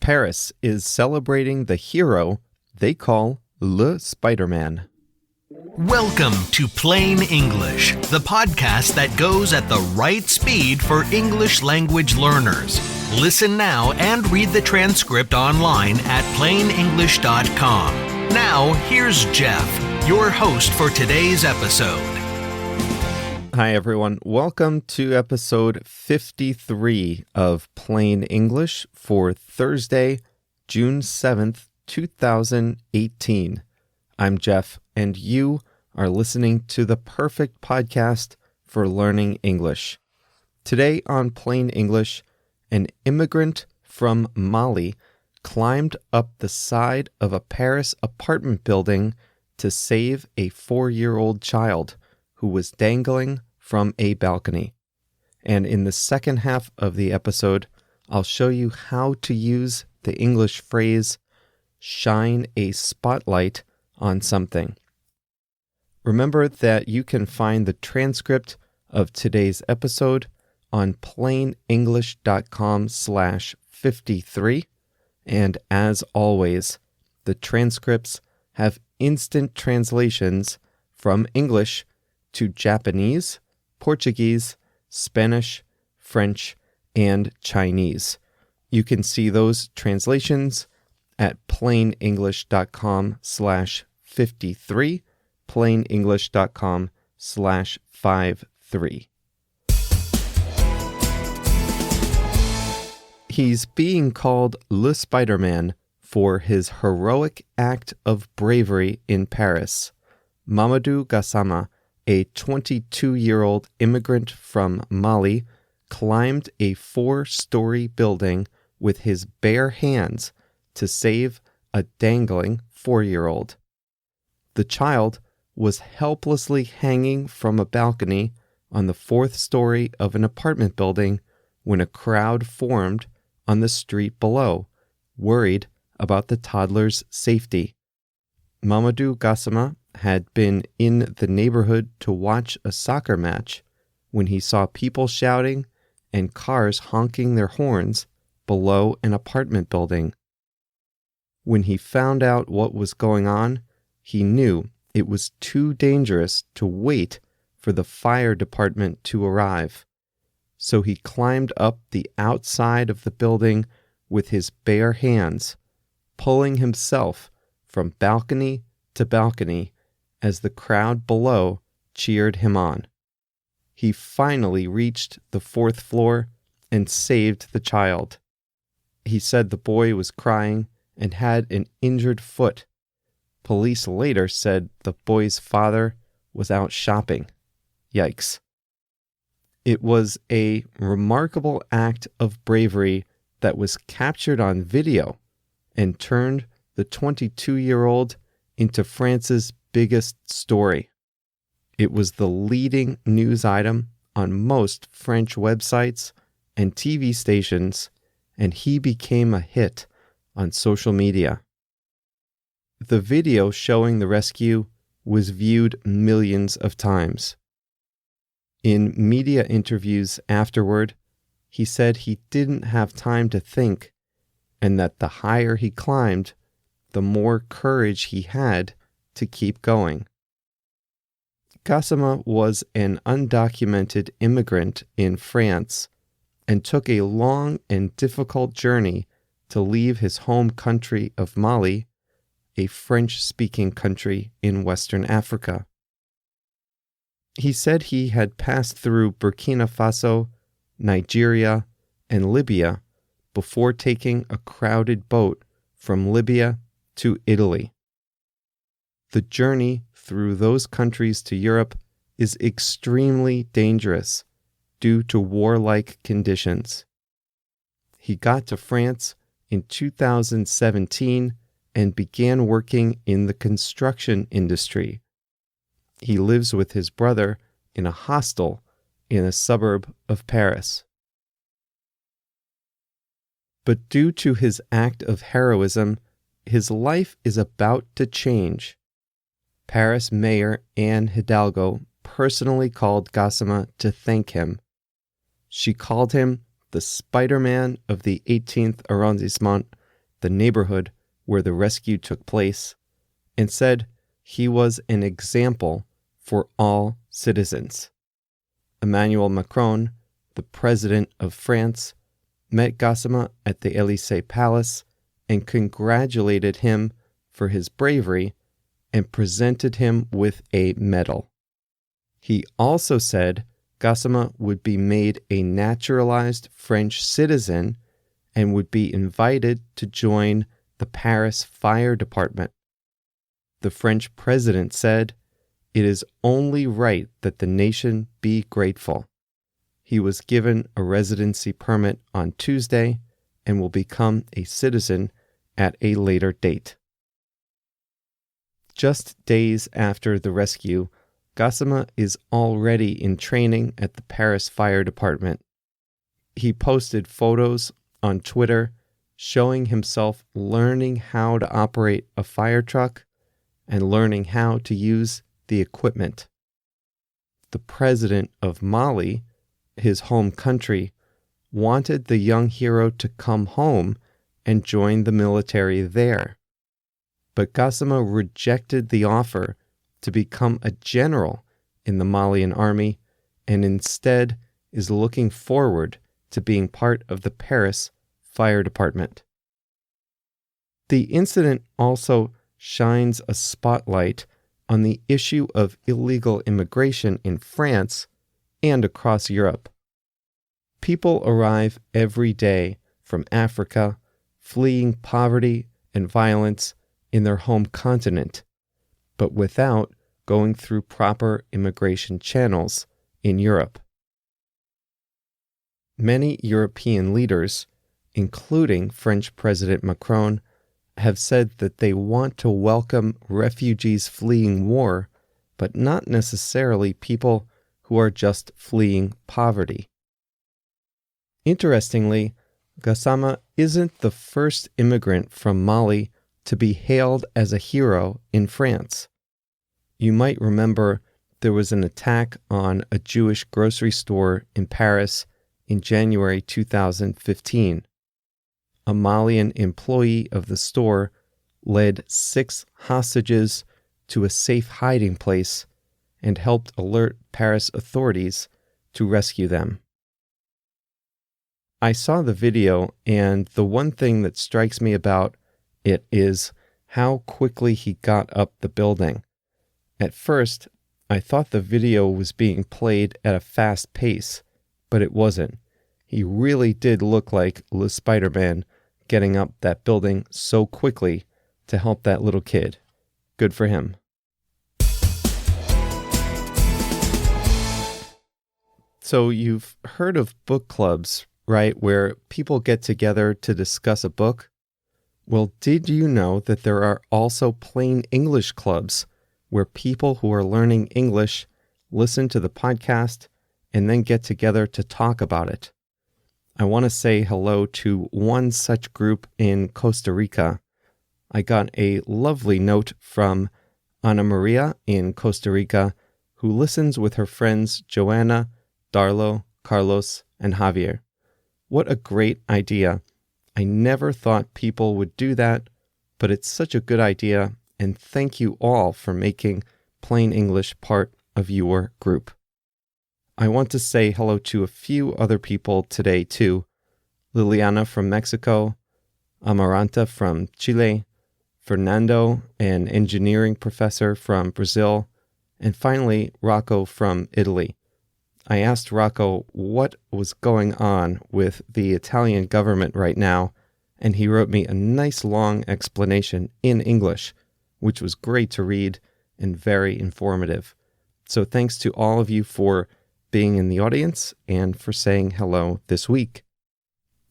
Paris is celebrating the hero they call Le Spiderman. Welcome to Plain English, the podcast that goes at the right speed for English language learners. Listen now and read the transcript online at plainenglish.com. Now, here's Jeff, your host for today's episode. Hi, everyone. Welcome to episode 53 of Plain English for Thursday, June 7th, 2018. I'm Jeff, and you are listening to the perfect podcast for learning English. Today on Plain English, an immigrant from Mali climbed up the side of a Paris apartment building to save a 4-year-old child who was dangling from a balcony. And in the second half of the episode, I'll show you how to use the English phrase, shine a spotlight on something. Remember that you can find the transcript of today's episode on plainenglish.com/53. And as always, the transcripts have instant translations from English to Japanese, Portuguese, Spanish, French, and Chinese. You can see those translations at plainenglish.com/53, plainenglish.com/53. He's being called Le Spiderman for his heroic act of bravery in Paris. Mamadou Gassama, a 22-year-old immigrant from Mali, climbed a 4-story building with his bare hands to save a dangling 4-year-old. The child was helplessly hanging from a balcony on the 4th story of an apartment building when a crowd formed on the street below, worried about the toddler's safety. Mamadou Gassama had been in the neighborhood to watch a soccer match when he saw people shouting and cars honking their horns below an apartment building. When he found out what was going on, he knew it was too dangerous to wait for the fire department to arrive. So he climbed up the outside of the building with his bare hands, pulling himself from balcony to balcony as the crowd below cheered him on. He finally reached the 4th floor and saved the child. He said the boy was crying and had an injured foot. Police later said the boy's father was out shopping. Yikes. It was a remarkable act of bravery that was captured on video and turned the 22-year-old into France's biggest story. It was the leading news item on most French websites and TV stations, and he became a hit on social media. The video showing the rescue was viewed millions of times. In media interviews afterward, he said he didn't have time to think, and that the higher he climbed, the more courage he had to keep going. Gassama was an undocumented immigrant in France and took a long and difficult journey to leave his home country of Mali, a French-speaking country in Western Africa. He said he had passed through Burkina Faso, Nigeria, and Libya before taking a crowded boat from Libya to Italy. The journey through those countries to Europe is extremely dangerous due to warlike conditions. He got to France in 2017 and began working in the construction industry. He lives with his brother in a hostel in a suburb of Paris. But due to his act of heroism, his life is about to change. Paris Mayor Anne Hidalgo personally called Gassama to thank him. She called him the Spiderman of the 18th arrondissement the neighborhood where the rescue took place, and said he was an example for all citizens. Emmanuel Macron, the president of France, met Gassama at the Élysée Palace and congratulated him for his bravery and presented him with a medal. He also said Gassama would be made a naturalized French citizen and would be invited to join the Paris Fire Department. The French president said, "It is only right that the nation be grateful." He was given a residency permit on Tuesday and will become a citizen at a later date. Just days after the rescue, Gassama is already in training at the Paris Fire Department. He posted photos on Twitter showing himself learning how to operate a fire truck and learning how to use the equipment. The president of Mali, his home country, wanted the young hero to come home and join the military there. But Gassama rejected the offer to become a general in the Malian army and instead is looking forward to being part of the Paris Fire Department. The incident also shines a spotlight on the issue of illegal immigration in France and across Europe. People arrive every day from Africa, fleeing poverty and violence in their home continent, but without going through proper immigration channels in Europe. Many European leaders, including French President Macron, have said that they want to welcome refugees fleeing war, but not necessarily people who are just fleeing poverty. Interestingly, Gassama isn't the first immigrant from Mali to be hailed as a hero in France. You might remember there was an attack on a Jewish grocery store in Paris in January 2015. A Malian employee of the store led 6 hostages to a safe hiding place and helped alert Paris authorities to rescue them. I saw the video, and the one thing that strikes me about it is how quickly he got up the building. At first, I thought the video was being played at a fast pace, but it wasn't. He really did look like Spiderman getting up that building so quickly to help that little kid. Good for him. So you've heard of book clubs, right, where people get together to discuss a book? Well, did you know that there are also plain English clubs where people who are learning English listen to the podcast and then get together to talk about it? I want to say hello to one such group in Costa Rica. I got a lovely note from Ana Maria in Costa Rica, who listens with her friends Joanna, Darlo, Carlos, and Javier. What a great idea. I never thought people would do that, but it's such a good idea, and thank you all for making Plain English part of your group. I want to say hello to a few other people today too. Liliana from Mexico, Amaranta from Chile, Fernando, an engineering professor from Brazil, and finally Rocco from Italy. I asked Rocco what was going on with the Italian government right now, and he wrote me a nice long explanation in English, which was great to read and very informative. So thanks to all of you for being in the audience and for saying hello this week.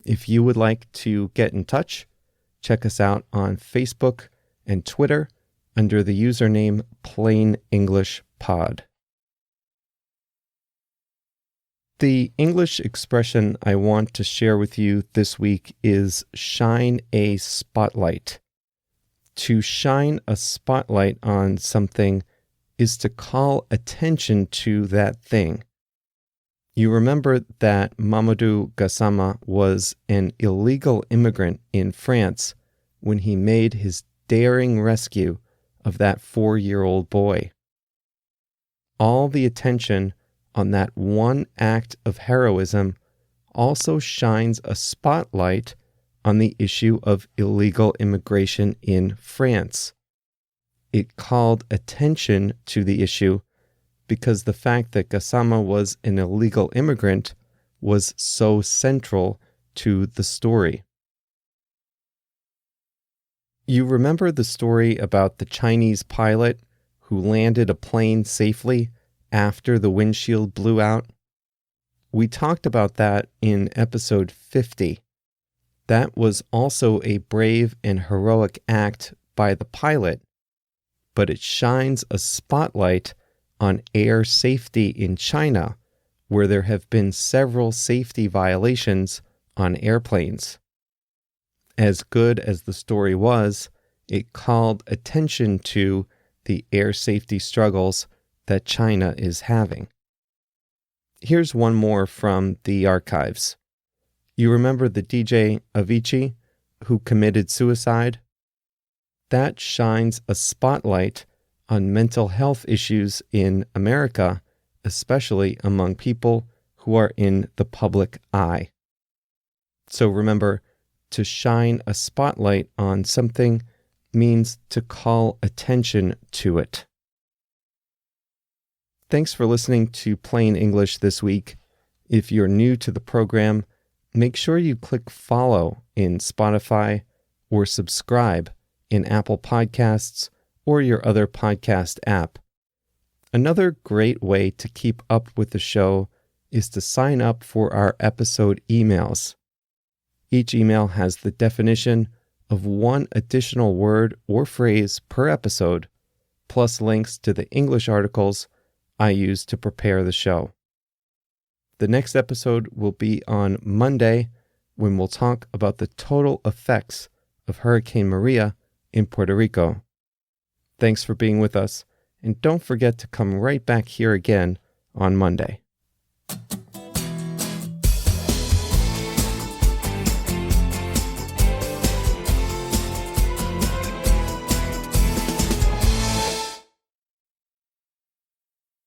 If you would like to get in touch, check us out on Facebook and Twitter under the username Plain English Pod. The English expression I want to share with you this week is shine a spotlight. To shine a spotlight on something is to call attention to that thing. You remember that Mamadou Gassama was an illegal immigrant in France when he made his daring rescue of that 4-year-old boy. All the attention on that one act of heroism also shines a spotlight on the issue of illegal immigration in France. It called attention to the issue because the fact that Gassama was an illegal immigrant was so central to the story. You remember the story about the Chinese pilot who landed a plane safely after the windshield blew out? We talked about that in episode 50. That was also a brave and heroic act by the pilot, but it shines a spotlight on air safety in China, where there have been several safety violations on airplanes. As good as the story was, it called attention to the air safety struggles that China is having. Here's one more from the archives. You remember the DJ Avicii who committed suicide? That shines a spotlight on mental health issues in America, especially among people who are in the public eye. So remember, to shine a spotlight on something means to call attention to it. Thanks for listening to Plain English this week. If you're new to the program, make sure you click follow in Spotify or subscribe in Apple Podcasts or your other podcast app. Another great way to keep up with the show is to sign up for our episode emails. Each email has the definition of one additional word or phrase per episode, plus links to the English articles I use to prepare the show. The next episode will be on Monday, when we'll talk about the total effects of Hurricane Maria in Puerto Rico. Thanks for being with us, and don't forget to come right back here again on Monday.